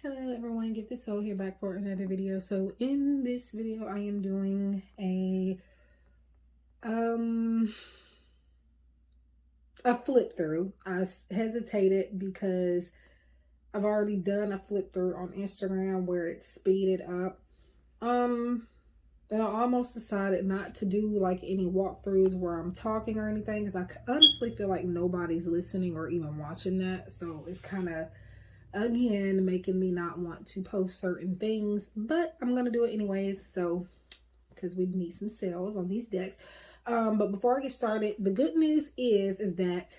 Hello everyone, GiftedSoul here back for another video. So in this video I am doing a flip through. I hesitated because I've already done a flip through on Instagram where it's speeded up. And I almost decided not to do like any walkthroughs where I'm talking or anything because I honestly feel like nobody's listening or even watching that. So it's kind of again making me not want to post certain things, but I'm gonna do it anyways, so because we need some sales on these decks. But before I get started, the good news is that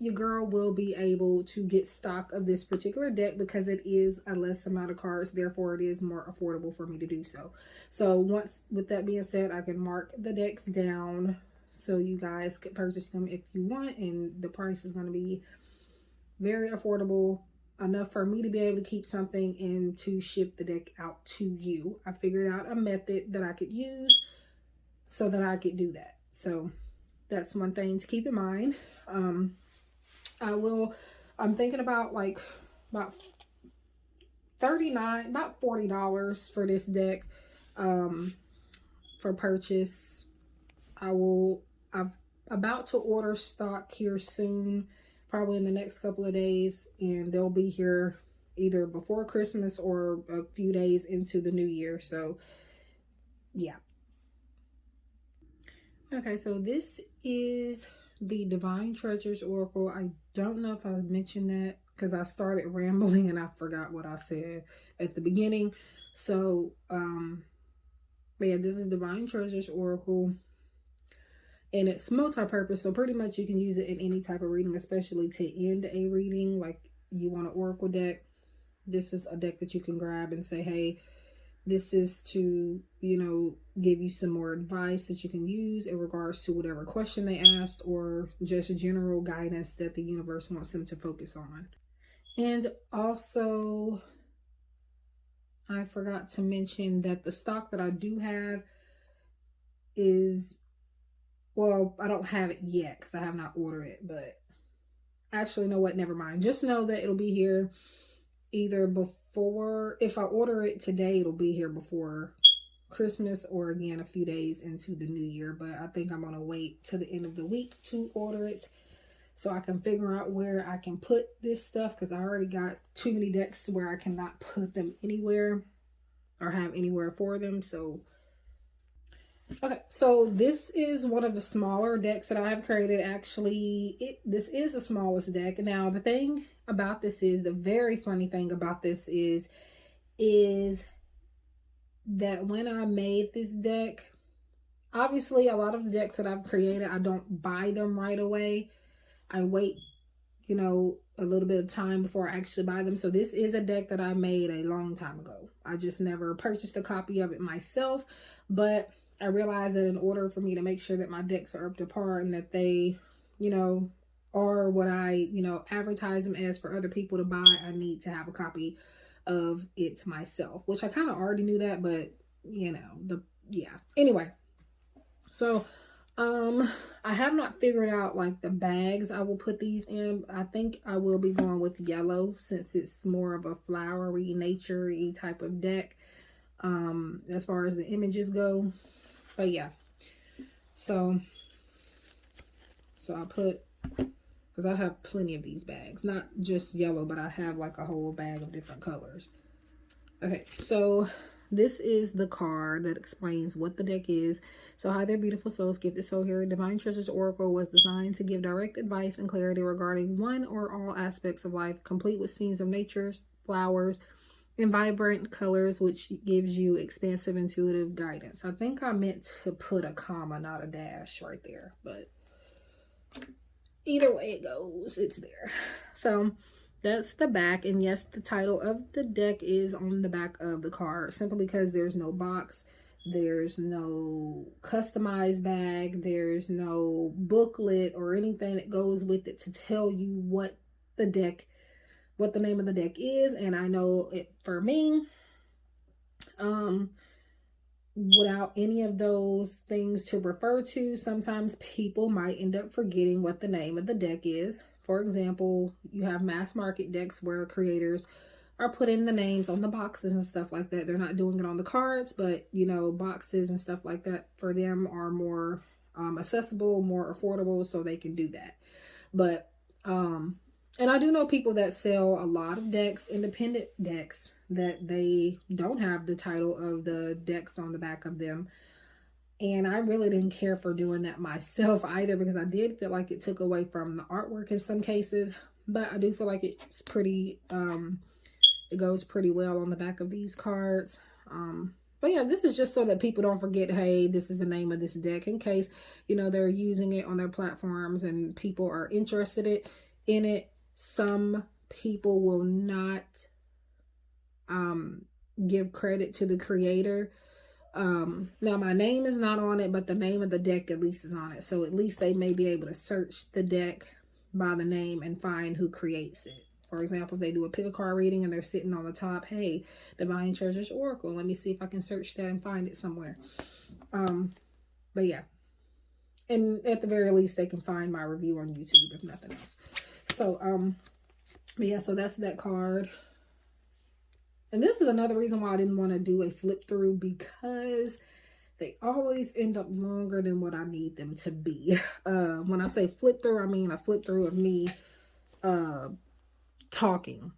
your girl will be able to get stock of this particular deck because it is a less amount of cards, therefore it is more affordable for me to do so. So once, with that being said, I can mark the decks down so you guys could purchase them if you want, and the price is going to be very affordable, enough for me to be able to keep something and to ship the deck out to you. I figured out a method that I could use so that I could do that. So that's one thing to keep in mind. I'm thinking about like about $40 for this deck for purchase. I'm about to order stock here soon, probably in the next couple of days, and they'll be here either before Christmas or a few days into the new year. So yeah. Okay, so this is the Divine Treasures Oracle. I don't know if I mentioned that because I started rambling and I forgot what I said at the beginning. So but yeah, this is Divine Treasures Oracle. And it's multi-purpose, so pretty much you can use it in any type of reading, especially to end a reading. Like you want an oracle deck, this is a deck that you can grab and say, hey, this is to, give you some more advice that you can use in regards to whatever question they asked, or just general guidance that the universe wants them to focus on. And also, I forgot to mention that the stock that I do have is, well, I don't have it yet because I have not ordered it, but actually, you know what? Never mind. Just know that it'll be here either before, if I order it today, it'll be here before Christmas, or again, a few days into the new year. But I think I'm going to wait till the end of the week to order it so I can figure out where I can put this stuff, because I already got too many decks where I cannot put them anywhere or have anywhere for them. So okay, so this is one of the smaller decks that I have created. Actually, this is the smallest deck. Now, the thing about this is, the very funny thing about this is that when I made this deck, obviously a lot of the decks that I've created, I don't buy them right away. I wait, a little bit of time before I actually buy them. So this is a deck that I made a long time ago. I just never purchased a copy of it myself, but I realized that in order for me to make sure that my decks are up to par and that they, are what I, advertise them as for other people to buy, I need to have a copy of it myself, which I kind of already knew that, but anyway. So, I have not figured out like the bags I will put these in. I think I will be going with yellow since it's more of a flowery, nature-y type of deck, as far as the images go. But yeah, so I put, because I have plenty of these bags, not just yellow, but I have like a whole bag of different colors. Okay, so this is the card that explains what the deck is. So, hi there, beautiful souls. GiftedSoul here. Divine Treasures Oracle was designed to give direct advice and clarity regarding one or all aspects of life, complete with scenes of nature, flowers, and vibrant colors, which gives you expansive, intuitive guidance. I think I meant to put a comma, not a dash right there, but either way it goes, it's there. So that's the back, and yes, the title of the deck is on the back of the card, simply because there's no box, there's no customized bag, there's no booklet or anything that goes with it to tell you what the name of the deck is. And I know it for me, without any of those things to refer to, sometimes people might end up forgetting what the name of the deck is. For example, you have mass market decks where creators are putting the names on the boxes and stuff like that. They're not doing it on the cards, but you know, boxes and stuff like that for them are more accessible, more affordable, so they can do that. But and I do know people that sell a lot of decks, independent decks, that they don't have the title of the decks on the back of them. And I really didn't care for doing that myself either, because I did feel like it took away from the artwork in some cases. But I do feel like it's pretty, it goes pretty well on the back of these cards. But yeah, this is just so that people don't forget, hey, this is the name of this deck, in case, you know, they're using it on their platforms and people are interested in it. Some people will not give credit to the creator. Now my name is not on it, but the name of the deck at least is on it. So at least they may be able to search the deck by the name and find who creates it. For example, if they do a pick a card reading and they're sitting on the top, hey, Divine Treasures Oracle, let me see if I can search that and find it somewhere. But yeah. And at the very least, they can find my review on YouTube, if nothing else. So, but yeah, so that's that card. And this is another reason why I didn't want to do a flip through, because they always end up longer than what I need them to be. When I say flip through, I mean a flip through of me talking.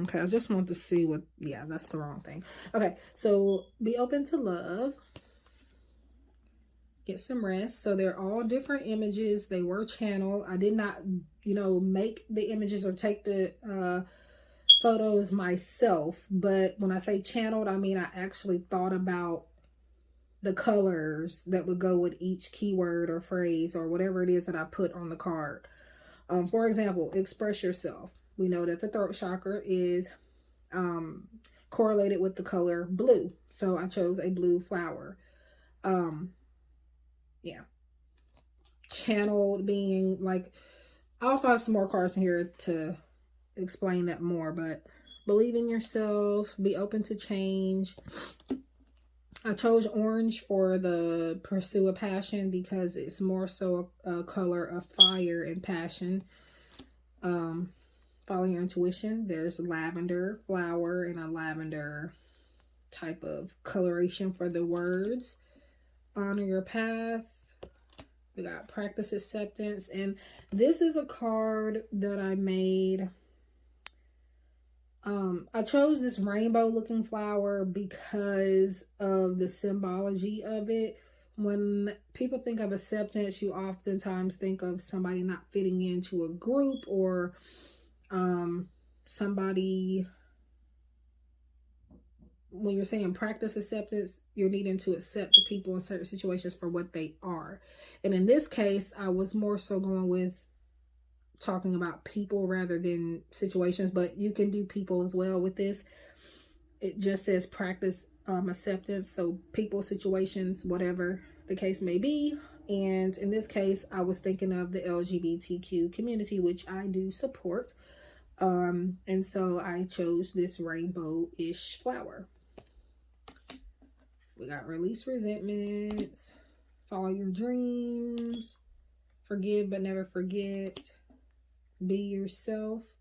Okay, I just want to see what, yeah, that's the wrong thing. Okay, so be open to love. Get some rest. So they're all different images. They were channeled. I did not, you know, make the images or take the photos myself. But when I say channeled, I mean I actually thought about the colors that would go with each keyword or phrase or whatever it is that I put on the card. For example, express yourself. We know that the throat chakra is correlated with the color blue. So I chose a blue flower. Yeah. Channeled being like, I'll find some more cards in here to explain that more, but believe in yourself, be open to change. I chose orange for the pursue a passion because it's more so a color of fire and passion. Follow your intuition. There's lavender flower and a lavender type of coloration for the words. Honor your path. We got practice acceptance. And this is a card that I made. I chose this rainbow looking flower because of the symbology of it. When people think of acceptance, you oftentimes think of somebody not fitting into a group, or somebody, when you're saying practice acceptance, you're needing to accept the people in certain situations for what they are. And in this case, I was more so going with talking about people rather than situations, but you can do people as well with this. It just says practice acceptance, so people, situations, whatever the case may be. And in this case, I was thinking of the LGBTQ community, which I do support. And so I chose this rainbow-ish flower. We got release resentments, follow your dreams, forgive but never forget, be yourself.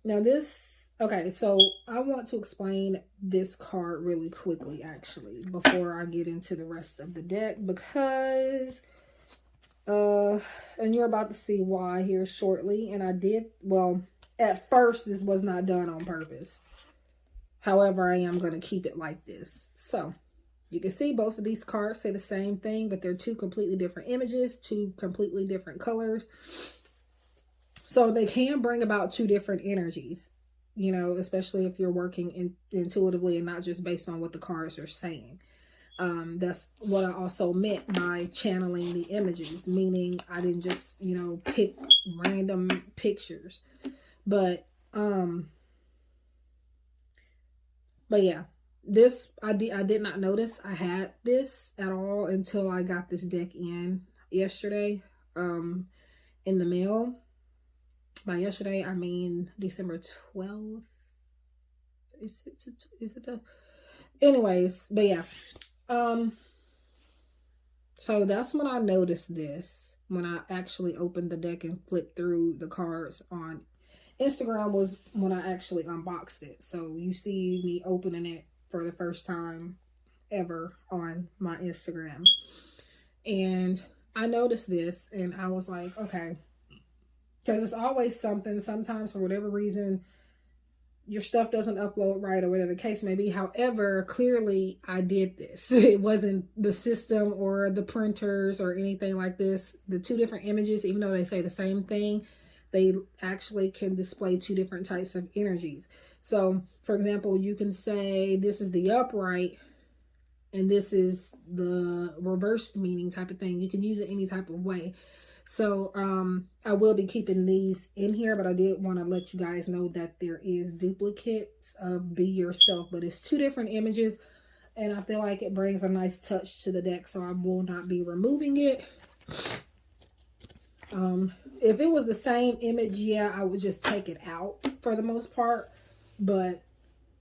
Now this, okay, so I want to explain this card really quickly, actually, before I get into the rest of the deck, because and you're about to see why here shortly. And I did, well, at first this was not done on purpose. However, I am going to keep it like this. So you can see both of these cards say the same thing, but they're two completely different images, two completely different colors. So they can bring about two different energies, you know, especially if you're working intuitively and not just based on what the cards are saying. That's what I also meant by channeling the images, meaning I didn't just, you know, pick random pictures. But yeah, this, I did not notice I had this at all until I got this deck in yesterday, in the mail. By yesterday, I mean December 12th. Is it the, anyways, but yeah. So that's when I noticed this, when I actually opened the deck and flipped through the cards on Instagram, was when I actually unboxed it. So you see me opening it for the first time ever on my Instagram. And I noticed this and I was like, okay, because it's always something. Sometimes for whatever reason your stuff doesn't upload right or whatever the case may be. However, clearly I did this. It wasn't the system or the printers or anything like this. The two different images, even though they say the same thing, they actually can display two different types of energies. So for example, you can say this is the upright and this is the reversed meaning type of thing. You can use it any type of way. So I will be keeping these in here, but I did want to let you guys know that there is duplicates of Be Yourself, but it's two different images and I feel like it brings a nice touch to the deck, so I will not be removing it. If it was the same image, yeah, I would just take it out for the most part, but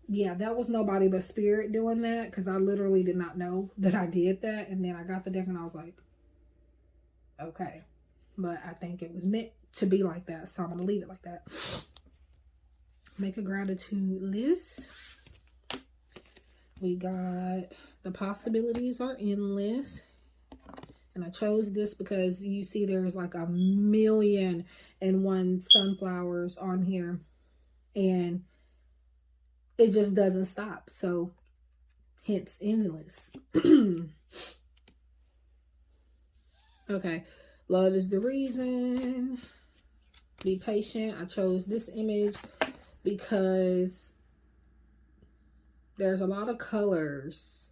yeah, that was nobody but Spirit doing that, because I literally did not know that I did that. And then I got the deck and I was like, okay. But I think it was meant to be like that, so I'm going to leave it like that. Make a gratitude list. We got the possibilities are endless. And I chose this because you see there's like 1,000,001 sunflowers on here. And it just doesn't stop. So hence endless. Okay. Love is the reason. Be patient. I chose this image because there's a lot of colors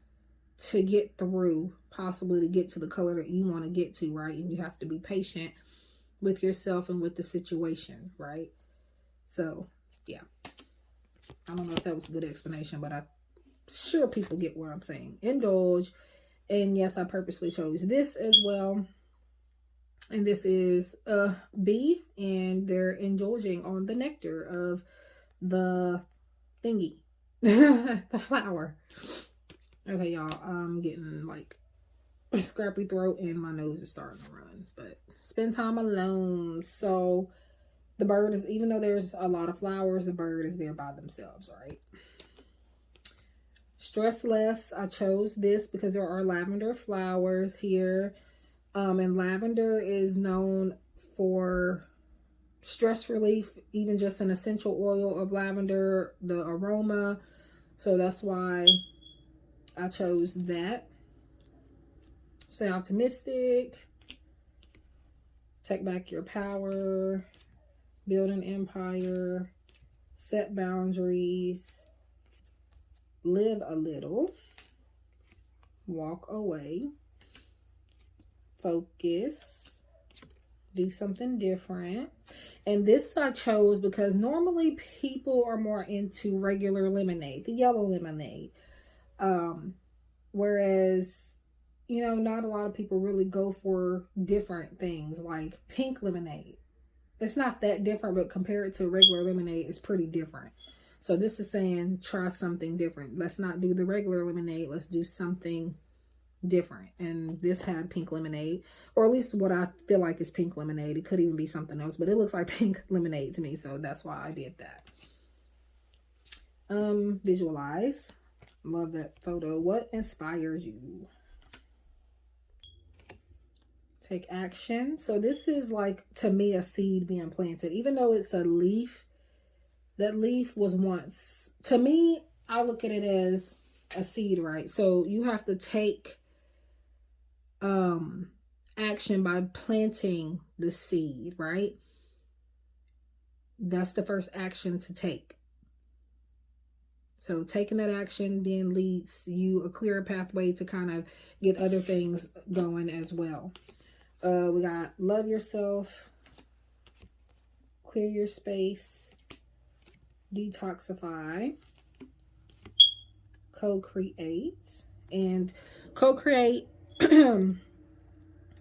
to get through, possibly to get to the color that you want to get to, right? And you have to be patient with yourself and with the situation, right? So, yeah. I don't know if that was a good explanation, but I'm sure people get what I'm saying. Indulge. And yes, I purposely chose this as well. And this is a bee, and they're indulging on the nectar of the thingy, the flower. Okay, y'all, I'm getting like a scrappy throat and my nose is starting to run, but spend time alone. So the bird is, even though there's a lot of flowers, the bird is there by themselves, right? Stress less. I chose this because there are lavender flowers here. And lavender is known for stress relief, even just an essential oil of lavender, the aroma. So that's why I chose that. Stay optimistic. Take back your power. Build an empire. Set boundaries. Live a little. Walk away. Focus, do something different. And this I chose because normally people are more into regular lemonade, the yellow lemonade. Whereas, you know, not a lot of people really go for different things like pink lemonade. It's not that different, but compared to regular lemonade, it's pretty different. So this is saying try something different. Let's not do the regular lemonade. Let's do something different. And this had pink lemonade, or at least what I feel like is pink lemonade. It could even be something else, but it looks like pink lemonade to me, so that's why I did that. Visualize. Love that photo. What inspires you? Take action. So this is like, to me, a seed being planted. Even though it's a leaf, that leaf was once, to me, I look at it as a seed, right? So you have to take action by planting the seed, right? That's the first action to take. So taking that action then leads you a clearer pathway to kind of get other things going as well. We got love yourself, clear your space, detoxify, co-create. And co-create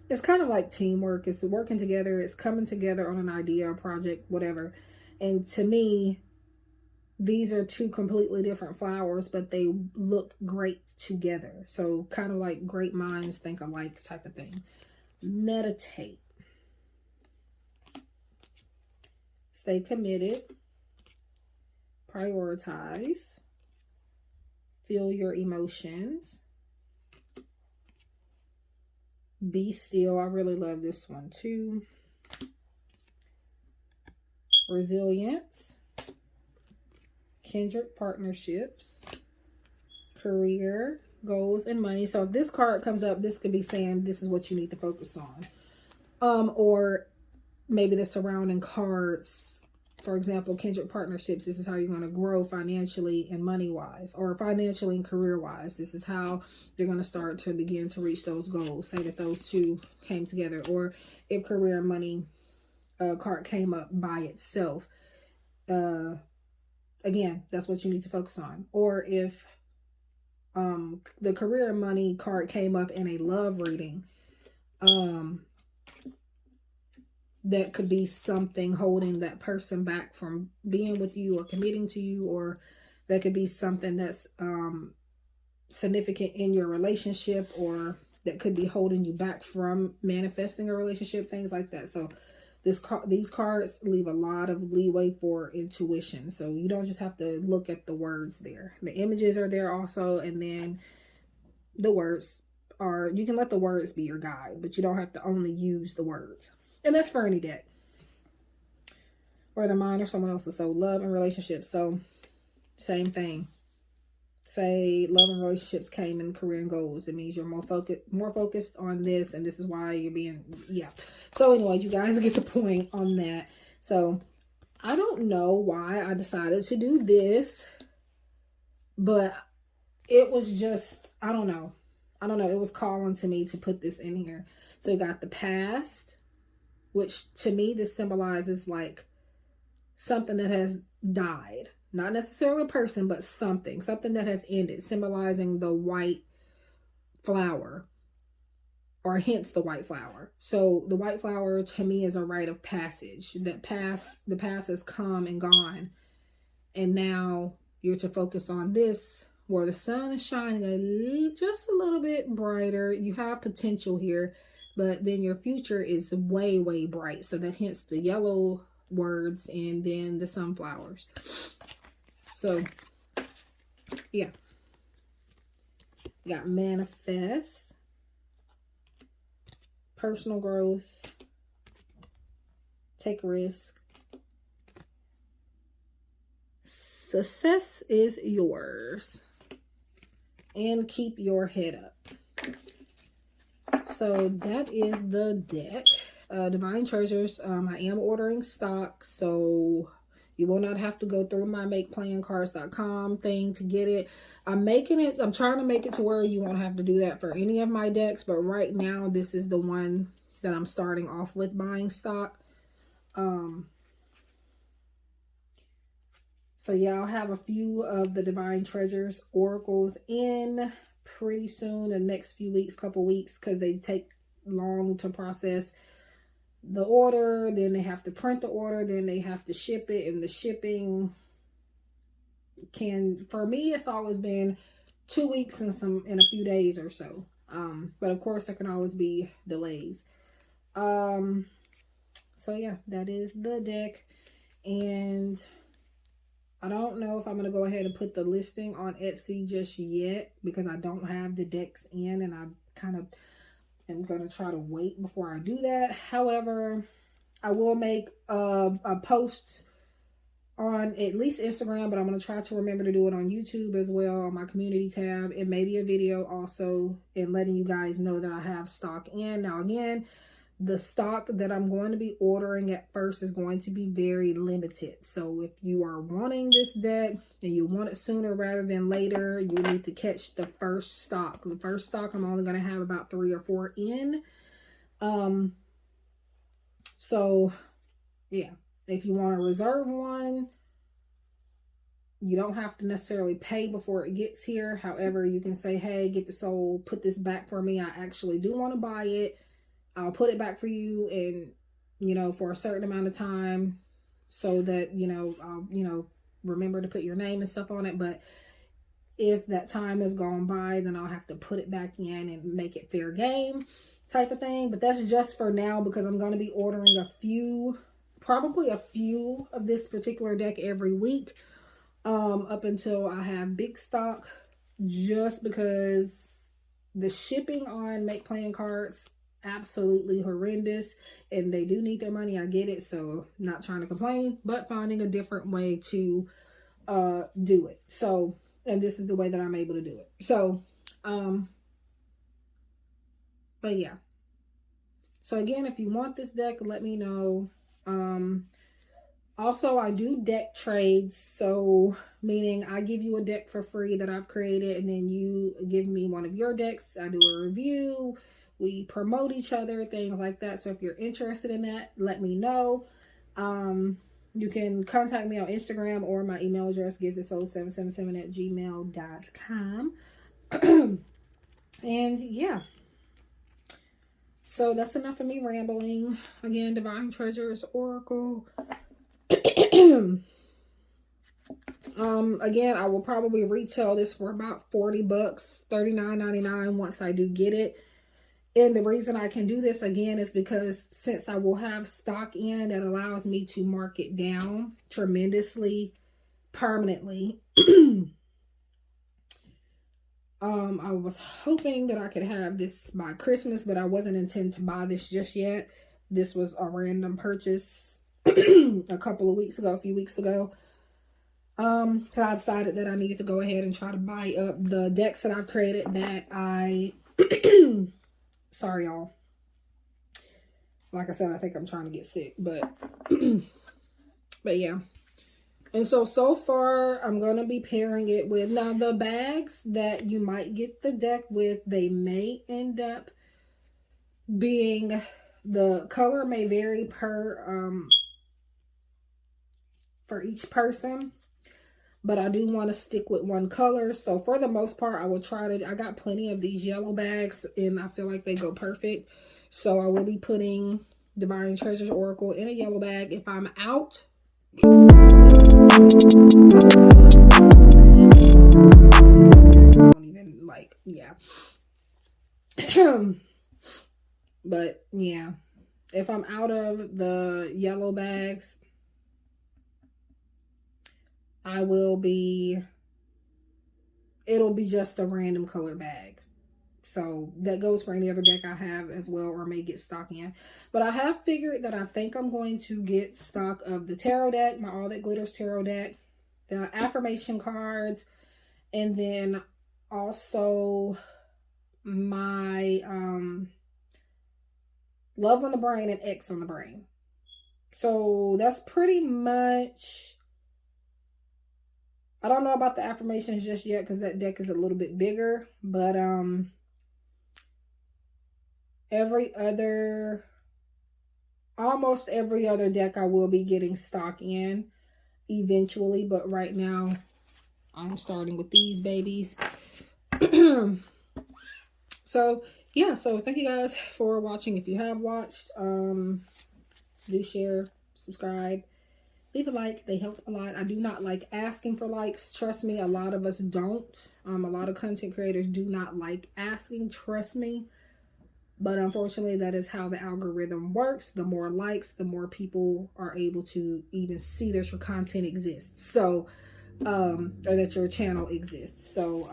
it's kind of like teamwork. It's working together. It's coming together on an idea or project, whatever. And to me, these are two completely different flowers, but they look great together. So kind of like great minds think alike type of thing. Meditate. Stay committed. Prioritize. Feel your emotions. Be still. I really love this one too. Resilience. Kindred partnerships. Career, goals, and money. So if this card comes up, this could be saying this is what you need to focus on. Or maybe the surrounding cards. For example, kindred partnerships, this is how you're going to grow financially and money-wise, or financially and career-wise. This is how you're going to start to begin to reach those goals. Say that those two came together. Or if career and money card came up by itself, again, that's what you need to focus on. Or if the career and money card came up in a love reading, that could be something holding that person back from being with you or committing to you, or that could be something that's significant in your relationship, or that could be holding you back from manifesting a relationship, things like that. So these cards leave a lot of leeway for intuition. So you don't just have to look at the words there. The images are there also, and then the words are, you can let the words be your guide, but you don't have to only use the words. And that's for any deck, or the mine or someone else's. So love and relationships. So same thing. Say love and relationships came in career and goals. It means you're more focused on this, and this is why you're being, yeah. So anyway, you guys get the point on that. So I don't know why I decided to do this, but it was just, I don't know. It was calling to me to put this in here. So you got the past, which to me, this symbolizes like something that has died. Not necessarily a person, but something that has ended, symbolizing the white flower, or hence the white flower. So the white flower to me is a rite of passage. The past has come and gone. And now you're to focus on this, where the sun is shining just a little bit brighter. You have potential here. But then your future is way, way bright. So that hence the yellow words and then the sunflowers. So, yeah. You got manifest, personal growth, take a risk. Success is yours. And keep your head up. So that is the deck. Divine Treasures. I am ordering stock, so you will not have to go through my makeplancards.com thing to get it. I'm trying to make it to where you won't have to do that for any of my decks, but right now this is the one that I'm starting off with buying stock. So yeah, I'll have a few of the Divine Treasures oracles in pretty soon, the next few weeks, couple weeks, because they take long to process the order. Then they have to print the order, then they have to ship it, and the shipping can, for me, it's always been 2 weeks and a few days or so. But of course there can always be delays. So yeah, that is the deck. And I don't know if I'm going to go ahead and put the listing on Etsy just yet, because I don't have the decks in, and I kind of am going to try to wait before I do that. However, I will make a post on at least Instagram, but I'm going to try to remember to do it on YouTube as well, on my community tab, and maybe a video also, and letting you guys know that I have stock in. Now again, the stock that I'm going to be ordering at first is going to be very limited. So if you are wanting this deck and you want it sooner rather than later, you need to catch the first stock. The first stock I'm only going to have about 3 or 4 in. So yeah, if you want to reserve one, you don't have to necessarily pay before it gets here. However, you can say, hey, GiftedSoul, put this back for me. I actually do want to buy it. I'll put it back for you, and, for a certain amount of time, so that, I'll, remember to put your name and stuff on it. But if that time has gone by, then I'll have to put it back in and make it fair game type of thing. But that's just for now, because I'm going to be ordering probably a few of this particular deck every week, up until I have big stock, just because the shipping on Make Playing cards, absolutely horrendous, and they do need their money. I get it, so not trying to complain, but finding a different way to do it. So, and this is the way that I'm able to do it. So, but yeah. So again, if you want this deck, let me know. Also, I do deck trades. So meaning I give you a deck for free that I've created, and then you give me one of your decks. I do a review. We promote each other, things like that. So if you're interested in that, let me know. You can contact me on Instagram or my email address, giftedsoul777@gmail.com. And yeah. So that's enough of me rambling. Again, Divine Treasures Oracle. Again, I will probably retail this for about $40, $39.99 once I do get it. And the reason I can do this again is because since I will have stock in, that allows me to mark it down tremendously, permanently. I was hoping that I could have this by Christmas, but I wasn't intending to buy this just yet. This was a random purchase a few weeks ago. So I decided that I needed to go ahead and try to buy up the decks that I've created that I sorry y'all, like I said, I think I'm trying to get sick, but but yeah. And so far I'm going to be pairing it with, now the bags that you might get the deck with, they may end up being, the color may vary per for each person, but I do want to stick with one color. So for the most part, I will try to, I got plenty of these yellow bags and I feel like they go perfect. So I will be putting Divine Treasures Oracle in a yellow bag. If I'm out, don't even like, yeah. But yeah, if I'm out of the yellow bags, it'll be just a random color bag. So that goes for any other deck I have as well, or may get stock in. But I have figured that I think I'm going to get stock of the tarot deck, my All That Glitters tarot deck, the affirmation cards, and then also my Love on the Brain and X on the Brain. So that's pretty much, I don't know about the affirmations just yet because that deck is a little bit bigger, but almost every other deck I will be getting stock in eventually, but right now I'm starting with these babies. So yeah, so thank you guys for watching. If you have watched, do share, subscribe, leave a like. They help a lot. I do not like asking for likes. Trust me, a lot of us don't. A lot of content creators do not like asking, trust me. But unfortunately, that is how the algorithm works. The more likes, the more people are able to even see that your content exists. So, or that your channel exists. So,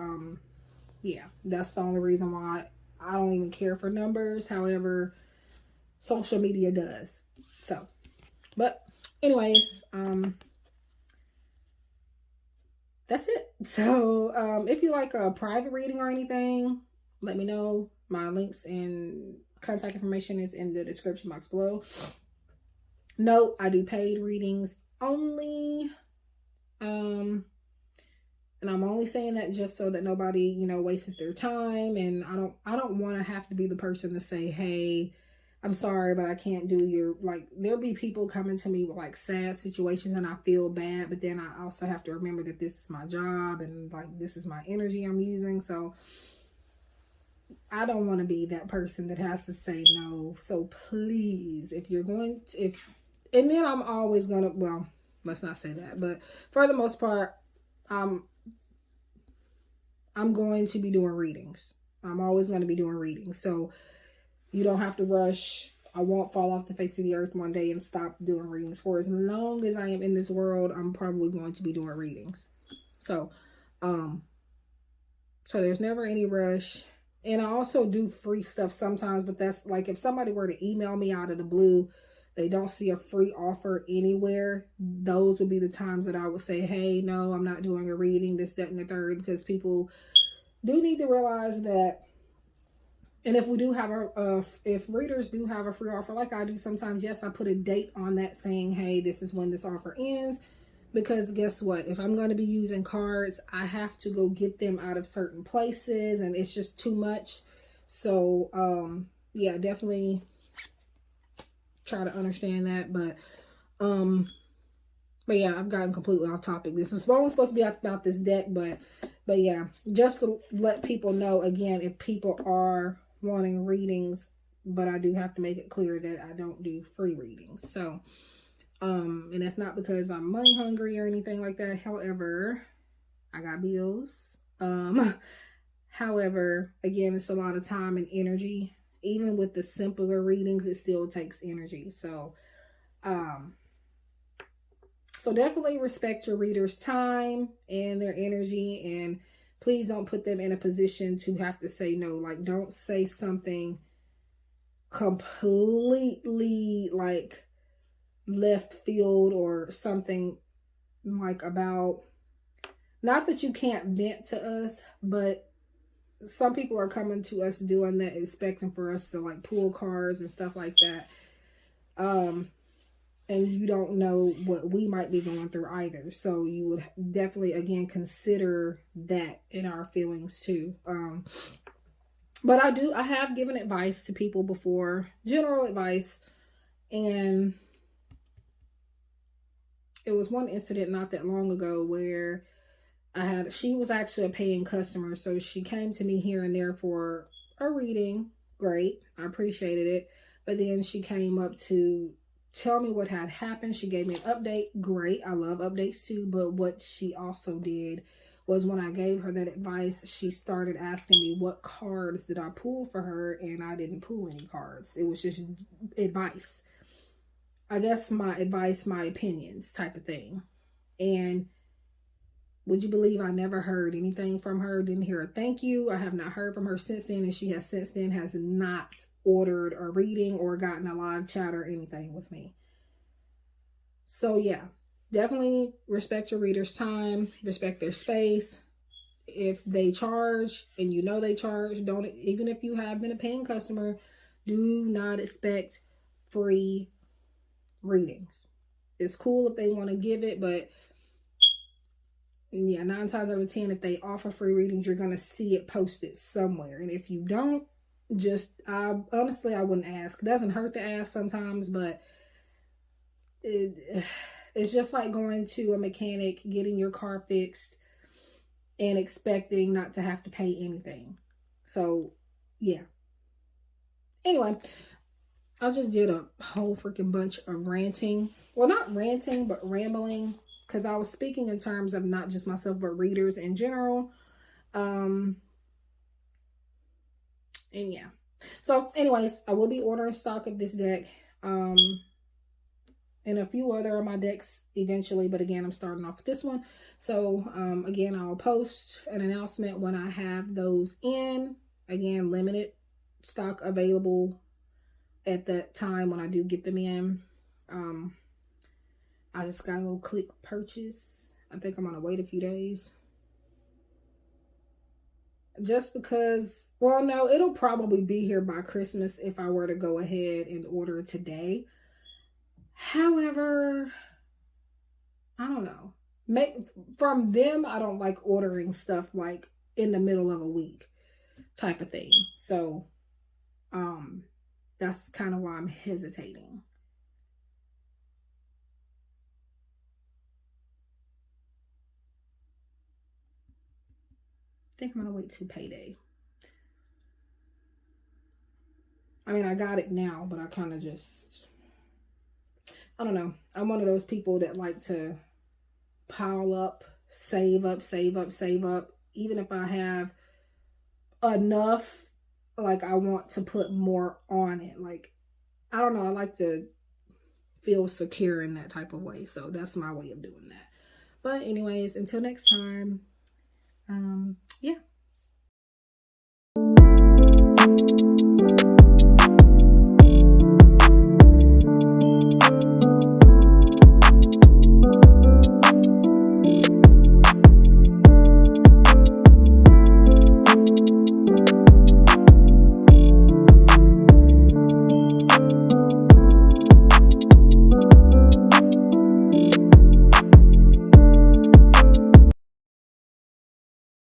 yeah, that's the only reason why I don't even care for numbers. However, social media does. So, but anyways, that's it. So, if you like a private reading or anything, let me know. My links and contact information is in the description box below. Note, I do paid readings only. And I'm only saying that just so that nobody, you know, wastes their time. And I don't want to have to be the person to say, hey, I'm sorry, but I can't do your, like, there'll be people coming to me with like sad situations and I feel bad, but then I also have to remember that this is my job and like, this is my energy I'm using. So I don't want to be that person that has to say no. So please, if you're going to, and then I'm always going to, well, let's not say that. But for the most part, I'm going to be doing readings. I'm always going to be doing readings. So you don't have to rush. I won't fall off the face of the earth one day and stop doing readings. For as long as I am in this world, I'm probably going to be doing readings. So, so there's never any rush. And I also do free stuff sometimes, but that's like if somebody were to email me out of the blue, they don't see a free offer anywhere, those would be the times that I would say, hey, no, I'm not doing a reading, this, that, and the third, because people do need to realize that. And if we do have if readers do have a free offer, like I do sometimes, yes, I put a date on that saying, hey, this is when this offer ends. Because guess what? If I'm going to be using cards, I have to go get them out of certain places, and it's just too much. So, yeah, definitely try to understand that. But yeah, I've gotten completely off topic. This is only supposed to be about this deck, but yeah, just to let people know, again, if people are wanting readings, but I do have to make it clear that I don't do free readings. So, and that's not because I'm money hungry or anything like that. However, I got bills. However, again, it's a lot of time and energy. Even with the simpler readings, it still takes energy. So, so definitely respect your readers' time and their energy, and please don't put them in a position to have to say no. Like, don't say something completely like left field or something like about, not that you can't vent to us, but some people are coming to us doing that, expecting for us to like pull cards and stuff like that. And you don't know what we might be going through either. So you would definitely, again, consider that in our feelings too. But I have given advice to people before, general advice, and it was one incident not that long ago where she was actually a paying customer. So she came to me here and there for a reading. Great. I appreciated it. But then she came up to tell me what had happened. She gave me an update. Great. I love updates too. But what she also did was when I gave her that advice, she started asking me what cards did I pull for her, and I didn't pull any cards. It was just advice. I guess my advice, my opinions type of thing. And would you believe I never heard anything from her? Didn't hear a thank you. I have not heard from her since then, and she has since then has not ordered a reading or gotten a live chat or anything with me. So yeah, definitely respect your readers' time, respect their space. If they charge and you know they charge, don't, even if you have been a paying customer, do not expect free readings. It's cool if they want to give it, but yeah, 9 times out of 10, if they offer free readings, you're going to see it posted somewhere. And if you don't, honestly, I wouldn't ask. It doesn't hurt to ask sometimes, but it's just like going to a mechanic, getting your car fixed, and expecting not to have to pay anything. So, yeah. Anyway, I just did a whole freaking bunch of ranting. Well, not ranting, but rambling. Because I was speaking in terms of not just myself, but readers in general. And yeah. So anyways, I will be ordering stock of this deck. And a few other of my decks eventually. But again, I'm starting off with this one. So again, I'll post an announcement when I have those in. Again, limited stock available at that time when I do get them in. I just gotta go click purchase. I think I'm gonna wait a few days. Just because, well, no, it'll probably be here by Christmas if I were to go ahead and order today. However, I don't know. From them, I don't like ordering stuff like in the middle of a week type of thing. So, that's kind of why I'm hesitating. I think I'm gonna wait till payday. I mean, I got it now, but I kind of just, I don't know. I'm one of those people that like to pile up, save up, save up, save up. Even if I have enough, like I want to put more on it. Like, I don't know. I like to feel secure in that type of way. So that's my way of doing that. But anyways, until next time, yeah.